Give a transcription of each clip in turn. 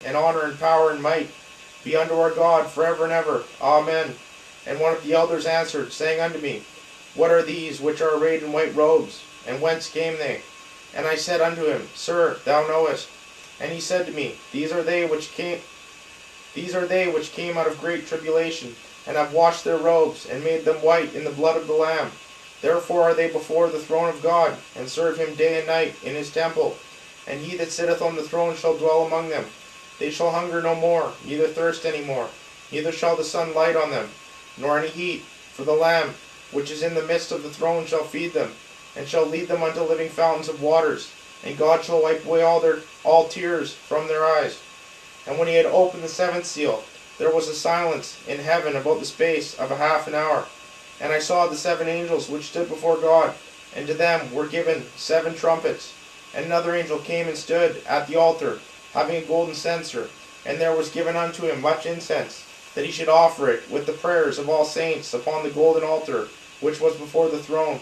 and honor and power and might be unto our God forever and ever. Amen. And one of the elders answered, saying unto me, What are these which are arrayed in white robes, and whence came they? And I said unto him, Sir, thou knowest. And he said to me, These are they which came out of great tribulation, and have washed their robes, and made them white in the blood of the Lamb. Therefore are they before the throne of God, and serve him day and night in his temple. And he that sitteth on the throne shall dwell among them. They shall hunger no more, neither thirst any more, neither shall the sun light on them, nor any heat. For the Lamb, which is in the midst of the throne, shall feed them, and shall lead them unto living fountains of waters. And God shall wipe away all tears from their eyes. And when he had opened the seventh seal, there was a silence in heaven about the space of a half an hour. And I saw the seven angels which stood before God, and to them were given 7 trumpets. And another angel came and stood at the altar, having a golden censer, and there was given unto him much incense, that he should offer it with the prayers of all saints upon the golden altar which was before the throne.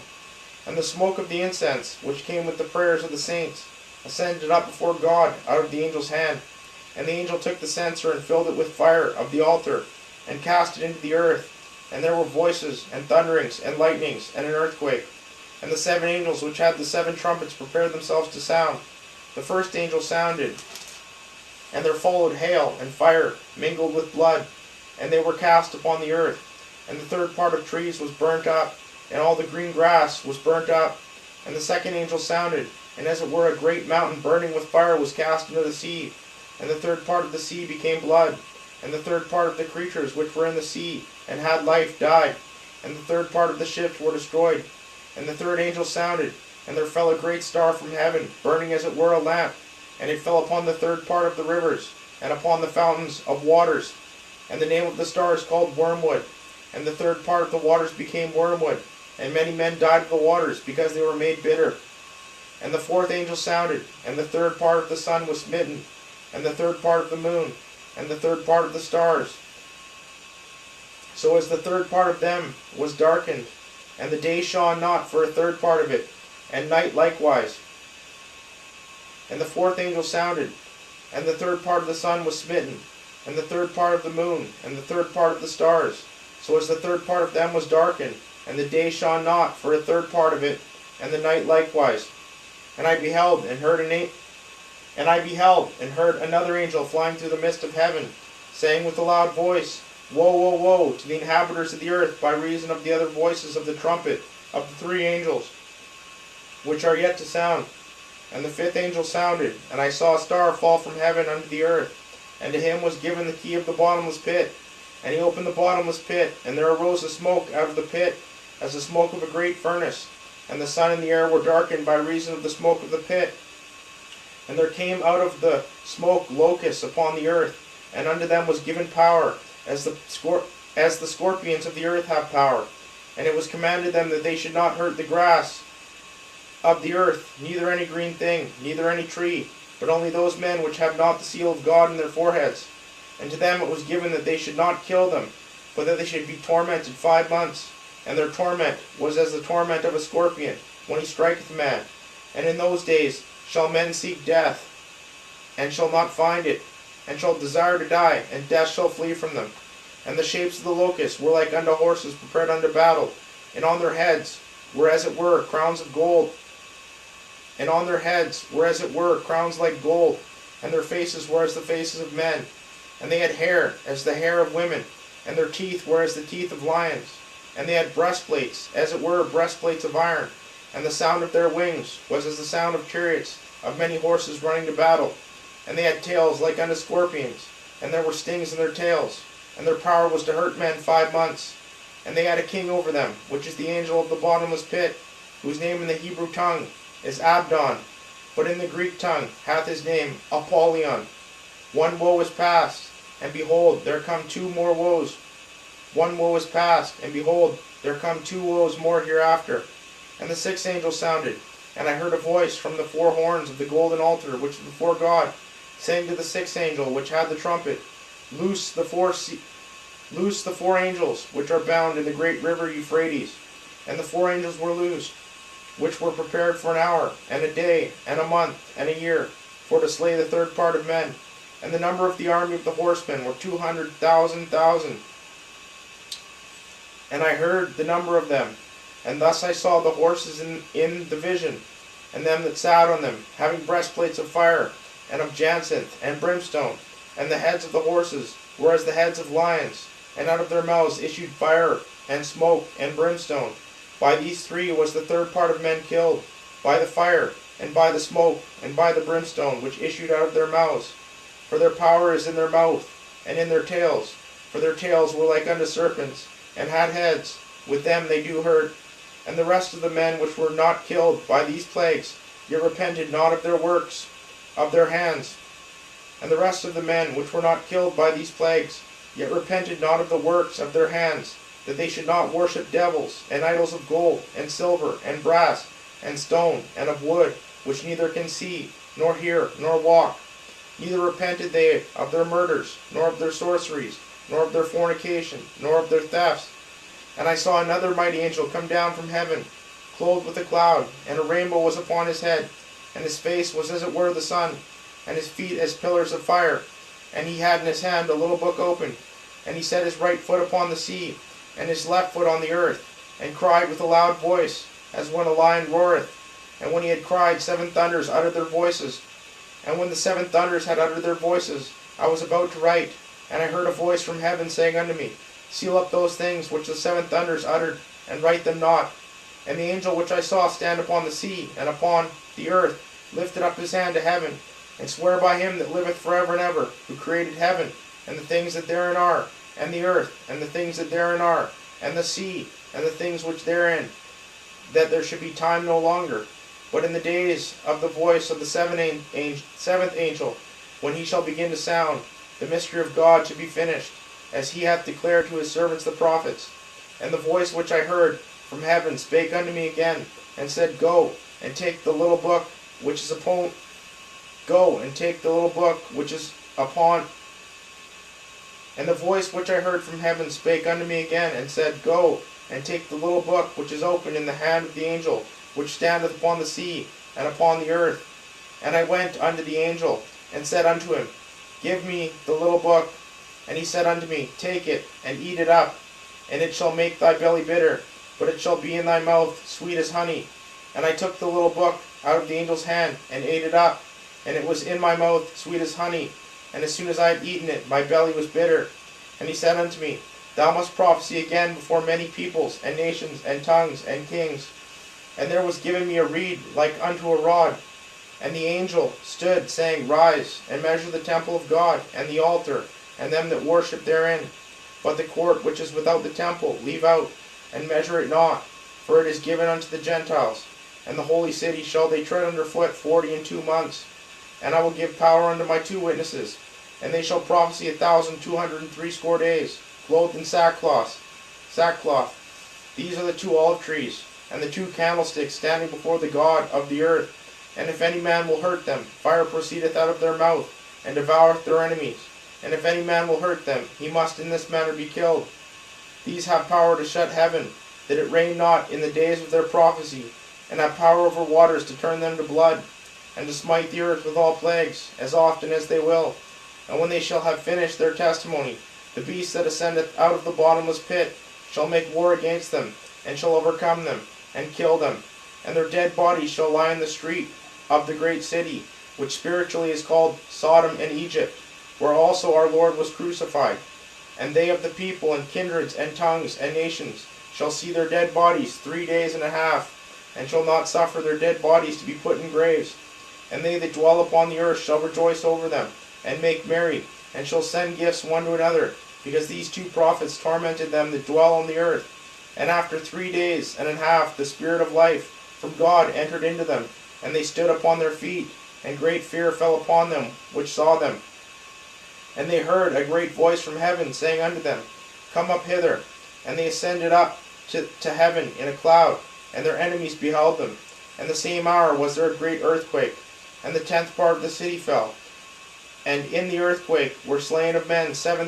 And the smoke of the incense, which came with the prayers of the saints, ascended up before God out of the angel's hand. And the angel took the censer and filled it with fire of the altar, and cast it into the earth. And there were voices, and thunderings, and lightnings, and an earthquake. And the 7 angels which had the 7 trumpets prepared themselves to sound. The first angel sounded, and there followed hail and fire mingled with blood, and they were cast upon the earth. And the third part of trees was burnt up, and all the green grass was burnt up. And the second angel sounded, and as it were a great mountain burning with fire was cast into the sea. And the third part of the sea became blood, and the third part of the creatures which were in the sea and had life died, and the third part of the ships were destroyed. And the third angel sounded, and there fell a great star from heaven, burning as it were a lamp, and it fell upon the third part of the rivers, and upon the fountains of waters. And the name of the star is called Wormwood. And the third part of the waters became wormwood, and many men died of the waters, because they were made bitter. And the fourth angel sounded, and the third part of the sun was smitten, and the third part of the moon, and the third part of the stars. So as the third part of them was darkened, and the day shone not for a third part of it, and night likewise. And the fourth angel sounded, and the third part of the sun was smitten, and the third part of the moon, and the third part of the stars. So as the third part of them was darkened, and the day shone not for a third part of it, and the night likewise. And I beheld and heard another angel flying through the midst of heaven, saying with a loud voice, Woe, woe, woe to the inhabitants of the earth, by reason of the other voices of the trumpet of the 3 angels, which are yet to sound. And the 5th angel sounded, and I saw a star fall from heaven unto the earth, and to him was given the key of the bottomless pit. And he opened the bottomless pit, and there arose a smoke out of the pit, as the smoke of a great furnace. And the sun and the air were darkened by reason of the smoke of the pit. And there came out of the smoke locusts upon the earth, and unto them was given power, as the scorpions of the earth have power. And it was commanded them that they should not hurt the grass of the earth, neither any green thing, neither any tree, but only those men which have not the seal of God in their foreheads. And to them it was given that they should not kill them, but that they should be tormented 5 months. And their torment was as the torment of a scorpion, when he striketh a man. And in those days shall men seek death, and shall not find it, and shall desire to die, and death shall flee from them. And the shapes of the locusts were like unto horses prepared unto battle, and on their heads were as it were crowns of gold, and on their heads were as it were crowns like gold, and their faces were as the faces of men. And they had hair as the hair of women, and their teeth were as the teeth of lions. And they had breastplates, as it were breastplates of iron, and the sound of their wings was as the sound of chariots of many horses running to battle. And they had tails like unto scorpions, and there were stings in their tails, and their power was to hurt men 5 months. And they had a king over them, which is the angel of the bottomless pit, whose name in the Hebrew tongue is Abdon, but in the Greek tongue hath his name Apollyon. 1 woe is past, and behold, there come 2 more woes. 1 woe is past, and behold, there come 2 woes more hereafter. And the 6th angel sounded, and I heard a voice from the 4 horns of the golden altar which is before God, saying to the 6th angel which had the trumpet, Loose the 4 angels which are bound in the great river Euphrates. And the 4 angels were loosed, which were prepared for an hour, and a day, and a month, and a year, for to slay the third part of men. And the number of the army of the horsemen were 200,000. And I heard the number of them. And thus I saw the horses in the vision, and them that sat on them, having breastplates of fire, and of jacinth, and brimstone. And the heads of the horses were as the heads of lions, and out of their mouths issued fire, and smoke, and brimstone. By these three was the third part of men killed, by the fire, and by the smoke, and by the brimstone, which issued out of their mouths. For their power is in their mouth, and in their tails. For their tails were like unto serpents, and had heads. With them they do hurt. And the rest of the men which were not killed by these plagues, yet repented not of their works of their hands. And the rest of the men which were not killed by these plagues, yet repented not of the works of their hands, that they should not worship devils, and idols of gold, and silver, and brass, and stone, and of wood, which neither can see, nor hear, nor walk. Neither repented they of their murders, nor of their sorceries, nor of their fornication, nor of their thefts. And I saw another mighty angel come down from heaven, clothed with a cloud, and a rainbow was upon his head, and his face was as it were the sun, and his feet as pillars of fire. And he had in his hand a little book open, and he set his right foot upon the sea, and his left foot on the earth, and cried with a loud voice, as when a lion roareth. And when he had cried, 7 thunders uttered their voices. And when the 7 thunders had uttered their voices, I was about to write, and I heard a voice from heaven saying unto me, Seal up those things which the 7 thunders uttered, and write them not. And the angel which I saw stand upon the sea and upon the earth lifted up his hand to heaven, and sware by him that liveth forever and ever, who created heaven, and the things that therein are, and the earth, and the things that therein are, and the sea, and the things which therein, that there should be time no longer. But in the days of the voice of the seventh angel, when he shall begin to sound, the mystery of God should be finished, as he hath declared to his servants the prophets. And the voice which I heard from heaven spake unto me again, and said, Go, and take the little book which is upon... Go, and take the little book which is upon... And the voice which I heard from heaven spake unto me again, and said, Go, and take the little book which is open in the hand of the angel, which standeth upon the sea, and upon the earth. And I went unto the angel, and said unto him, Give me the little book. And he said unto me, Take it, and eat it up, and it shall make thy belly bitter, but it shall be in thy mouth sweet as honey. And I took the little book out of the angel's hand, and ate it up, and it was in my mouth sweet as honey. And as soon as I had eaten it, my belly was bitter. And he said unto me, Thou must prophesy again before many peoples, and nations, and tongues, and kings. And there was given me a reed like unto a rod. And the angel stood, saying, Rise, and measure the temple of God, and the altar, and them that worship therein. But the court which is without the temple leave out, and measure it not, for it is given unto the Gentiles. And the holy city shall they tread under foot 42 months. And I will give power unto my 2 witnesses, and they shall prophesy 1,260 days, clothed in sackcloth. These are the 2 olive trees, and the 2 candlesticks standing before the God of the earth. And if any man will hurt them, fire proceedeth out of their mouth, and devoureth their enemies. And if any man will hurt them, he must in this manner be killed. These have power to shut heaven, that it rain not in the days of their prophecy, and have power over waters to turn them to blood, and to smite the earth with all plagues, as often as they will. And when they shall have finished their testimony, the beast that ascendeth out of the bottomless pit shall make war against them, and shall overcome them, and kill them. And their dead bodies shall lie in the street of the great city, which spiritually is called Sodom and Egypt, where also our Lord was crucified. And they of the people, and kindreds, and tongues, and nations shall see their dead bodies 3 days and a half, and shall not suffer their dead bodies to be put in graves. And they that dwell upon the earth shall rejoice over them, and make merry, and shall send gifts one to another, because these 2 prophets tormented them that dwell on the earth. And after 3 days and a half the Spirit of life from God entered into them, and they stood upon their feet, and great fear fell upon them which saw them. And they heard a great voice from heaven, saying unto them, Come up hither. And they ascended up to heaven in a cloud, and their enemies beheld them. And the same hour was there a great earthquake, and the 10th part of the city fell. And in the earthquake were slain of men 7,000.